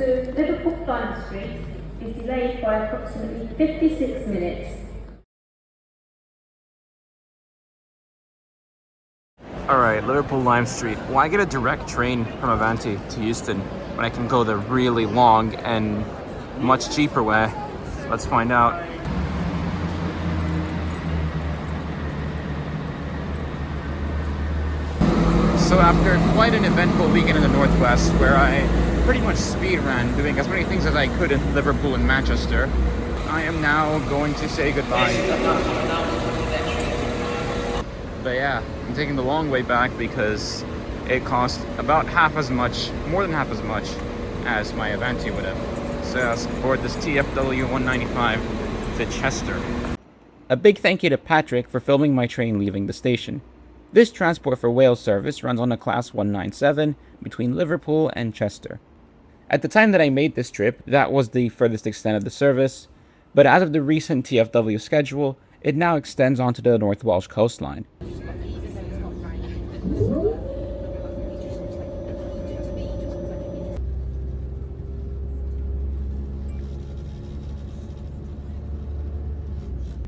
to Liverpool Lime Street is delayed by approximately 56 minutes. Alright, Liverpool Lime Street. Why get a direct train from Avanti to Euston when I can go the really long and much cheaper way? Let's find out. So after quite an eventful weekend in the Northwest, where I pretty much speed ran doing as many things as I could in Liverpool and Manchester, I am now going to say goodbye. But yeah, I'm taking the long way back because it cost about half as much, more than half as much as my Avanti would have. So let's board this TFW 195 to Chester. A big thank you to Patrick for filming my train leaving the station. This Transport for Wales service runs on a Class 197 between Liverpool and Chester. At the time that I made this trip, that was the furthest extent of the service, but as of the recent TFW schedule, it now extends onto the North Welsh coastline.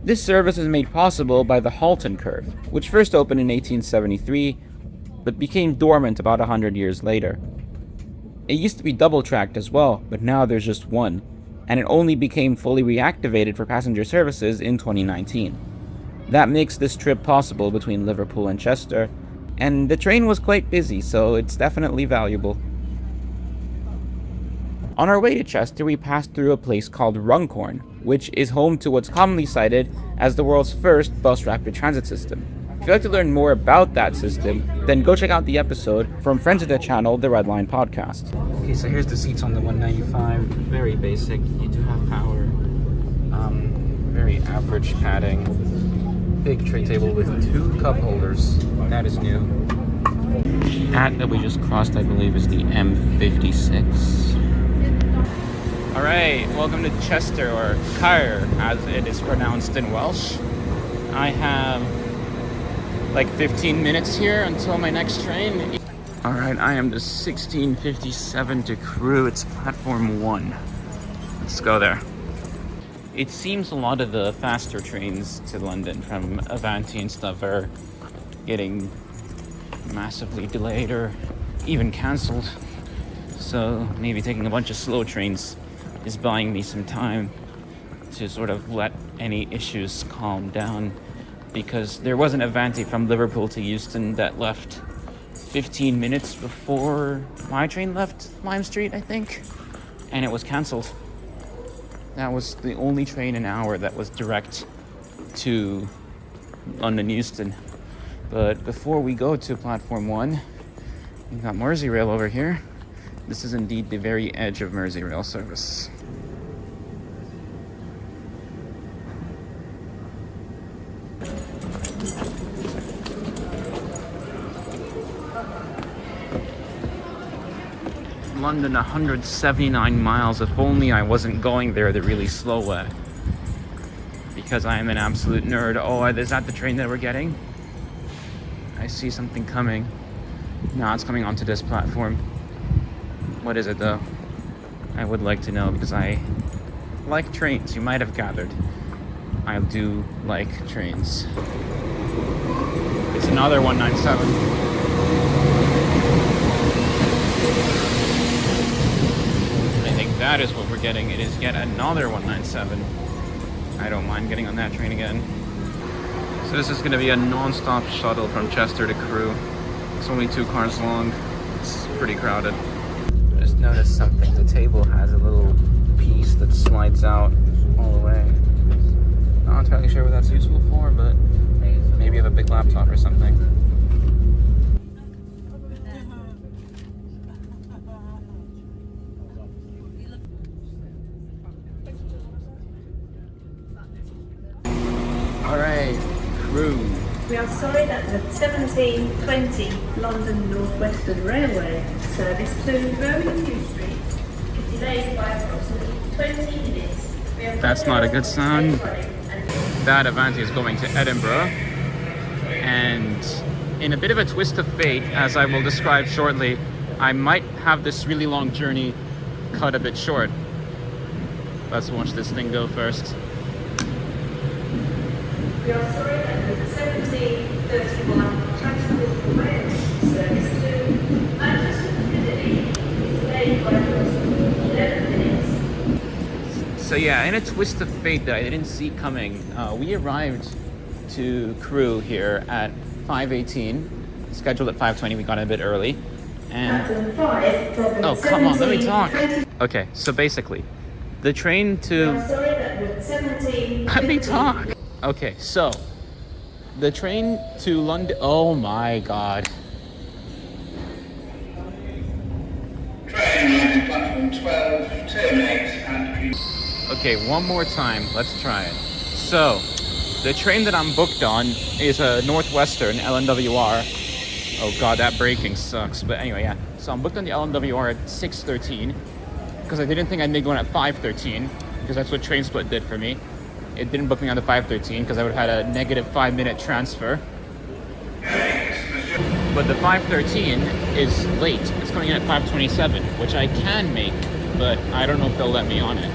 This service is made possible by the Halton Curve, which first opened in 1873, but became dormant about 100 years later. It used to be double-tracked as well, but now there's just one, and it only became fully reactivated for passenger services in 2019. That makes this trip possible between Liverpool and Chester, and the train was quite busy, so it's definitely valuable. On our way to Chester, we passed through a place called Runcorn, which is home to what's commonly cited as the world's first bus rapid transit system. If you'd like to learn more about that system, then go check out the episode from friends of the channel, the Red Line Podcast. Okay, so here's the seats on the 195. Very basic. You do have power. Very average padding. Big tray table with 2 cup holders. That is new. That we just crossed, I believe, is the M56. Alright, welcome to Chester, or Caer, as it is pronounced in Welsh. I have like 15 minutes here until my next train. Alright, I am the 1657 to Crewe. It's platform 1. Let's go there. It seems a lot of the faster trains to London from Avanti and stuff are getting massively delayed or even cancelled. So maybe taking a bunch of slow trains is buying me some time to sort of let any issues calm down, because there was an Avanti from Liverpool to Euston that left 15 minutes before my train left Lime Street, I think, and it was cancelled. That was the only train an hour that was direct to London Euston. But before we go to platform 1, we've got Merseyrail over here. This is indeed the very edge of Merseyrail service. London, 179 miles. If only I wasn't going there the really slow way. Because I am an absolute nerd. Oh, is that the train that we're getting? I see something coming. No, it's coming onto this platform. What is it though? I would like to know, because I like trains. You might have gathered. I do like trains. It's another 197. That is what we're getting. It is yet another 197. I don't mind getting on that train again. So this is going to be a non-stop shuttle from Chester to Crewe. It's only 2 cars long. It's pretty crowded. Just noticed something. The table has a little piece that slides out all the way. Not entirely sure what that's useful for, but maybe you have a big laptop or something. Alright, Crewe. We are sorry that the 1720 London North Western Railway service to Birmingham New Street is delayed by approximately 20 minutes. That's not a good sound. That Avanti is going to Edinburgh, and in a bit of a twist of fate, as I will describe shortly, I might have this really long journey cut a bit short. Let's watch this thing go first. We are sorry that the 1731 Transport Railway service to Manchester Piccadilly is delayed by approximately 11 minutes. So yeah, in a twist of fate that I didn't see coming, we arrived to Crewe here at 5:18, scheduled at 5:20. We got in a bit early. And oh, come on, let me talk. Okay, so basically, the train to... Let me talk. Okay, so the train to London... Oh my god. Train platform 12, terminate and... Okay, one more time. Let's try it. So, the train that I'm booked on is a Northwestern LNWR. Oh god, that braking sucks. But anyway, yeah. So I'm booked on the LNWR at 6:13 because I didn't think I'd make one at 5:13 because that's what Train Split did for me. It didn't book me on the 5:13 because I would have had a negative 5-minute transfer. But the 5:13 is late. It's coming in at 5:27, which I can make, but I don't know if they'll let me on it.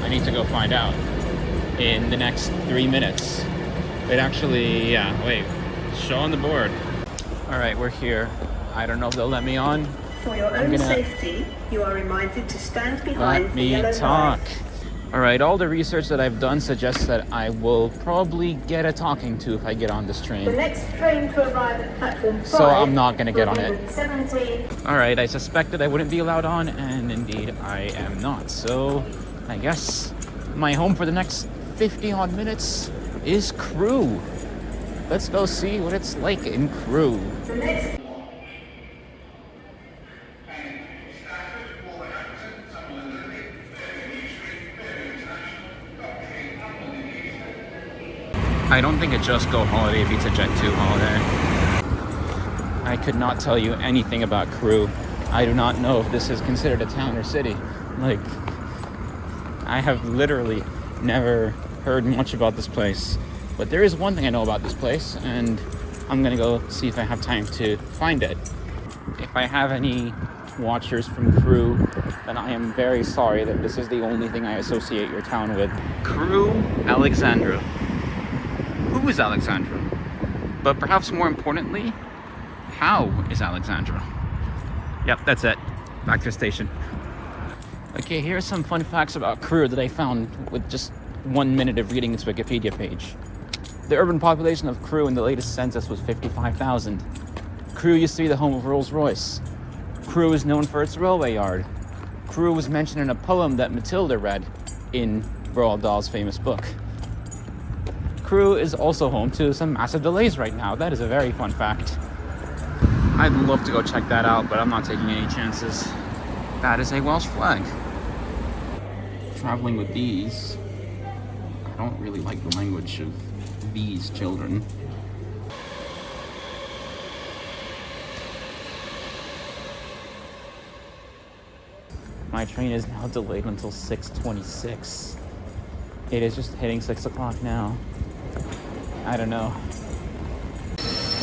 I need to go find out in the next 3 minutes. It actually, yeah, wait, show on the board. All right, we're here. I don't know if they'll let me on. For your own safety, you are reminded to stand behind Let the yellow me talk. line. All right, all the research that I've done suggests that I will probably get a talking to if I get on this The train. next train to arrive at platform 5 So I'm not gonna get on will be it. with 17. All right, I suspected I wouldn't be allowed on, and indeed I am not. So I guess my home for the next 50 odd minutes is Crewe. Let's go see what it's like in Crewe. The next I don't think a Just Go holiday beats a Jet 2 holiday. I could not tell you anything about Crewe. I do not know if this is considered a town or city. Like, I have literally never heard much about this place. But there is one thing I know about this place, and I'm gonna go see if I have time to find it. If I have any watchers from Crewe, then I am very sorry that this is the only thing I associate your town with. Crewe, Alexandra. Who is Alexandra? But perhaps more importantly, how is Alexandra? Yep, that's it. Back to the station. Okay, here are some fun facts about Crewe that I found with just 1 minute of reading this Wikipedia page. The urban population of Crewe in the latest census was 55,000. Crewe used to be the home of Rolls-Royce. Crewe is known for its railway yard. Crewe was mentioned in a poem that Matilda read in Roald Dahl's famous book. Crewe is also home to some massive delays right now. That is a very fun fact. I'd love to go check that out, but I'm not taking any chances. That is a Welsh flag. Traveling with these, I don't really like the language of these children. My train is now delayed until 6:26. It is just hitting 6 o'clock now. I don't know.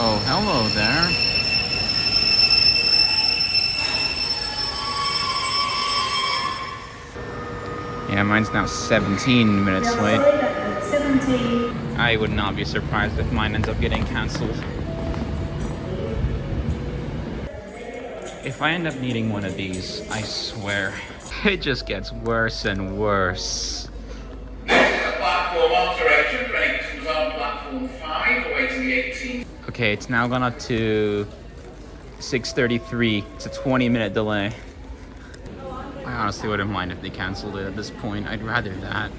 Oh, hello there. Yeah, mine's now 17 minutes late. 17. I would not be surprised if mine ends up getting cancelled. If I end up needing one of these, I swear, it just gets worse and worse. Platform alteration, train comes on platform 5, awaiting the 18th. Okay, it's now gone up to 6:33. It's a 20-minute delay. I honestly wouldn't mind if they canceled it at this point. I'd rather that.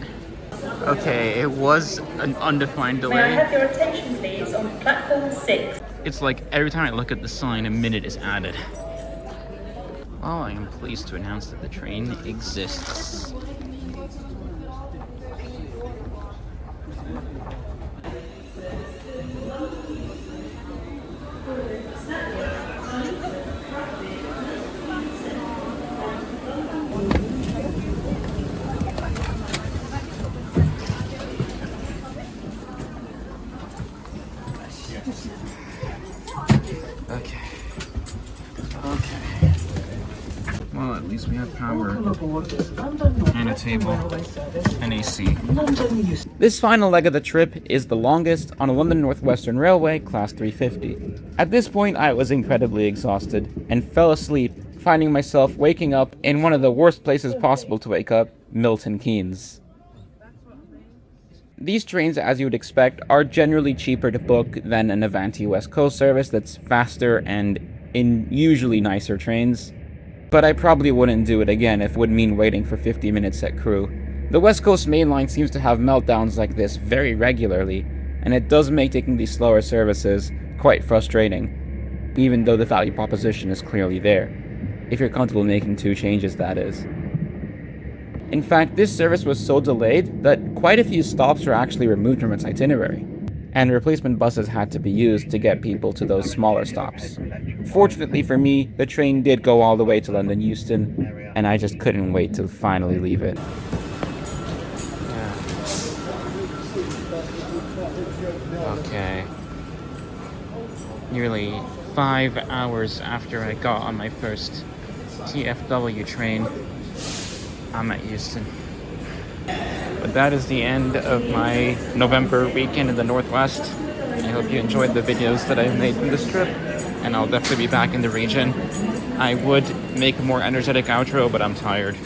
Okay, it was an undefined May I delay. have your attention please on platform 6. It's like every time I look at the sign, a minute is added. Well, I am pleased to announce that the train exists. Okay. Well, at least we have power, and a table, and AC. This final leg of the trip is the longest on a London North Western Railway Class 350. At this point, I was incredibly exhausted and fell asleep, finding myself waking up in one of the worst places possible to wake up, Milton Keynes. These trains, as you would expect, are generally cheaper to book than an Avanti West Coast service that's faster and in usually nicer trains. But I probably wouldn't do it again if it would mean waiting for 50 minutes at Crewe. The West Coast Main Line seems to have meltdowns like this very regularly, and it does make taking these slower services quite frustrating, even though the value proposition is clearly there. If you're comfortable making 2 changes, that is. In fact, this service was so delayed that quite a few stops were actually removed from its itinerary, and replacement buses had to be used to get people to those smaller stops. Fortunately for me, the train did go all the way to London Euston, and I just couldn't wait to finally leave it. Okay. Nearly 5 hours after I got on my first TFW train, I'm at Euston. But that is the end of my November weekend in the Northwest. I hope you enjoyed the videos that I've made from this trip, and I'll definitely be back in the region. I would make a more energetic outro, but I'm tired.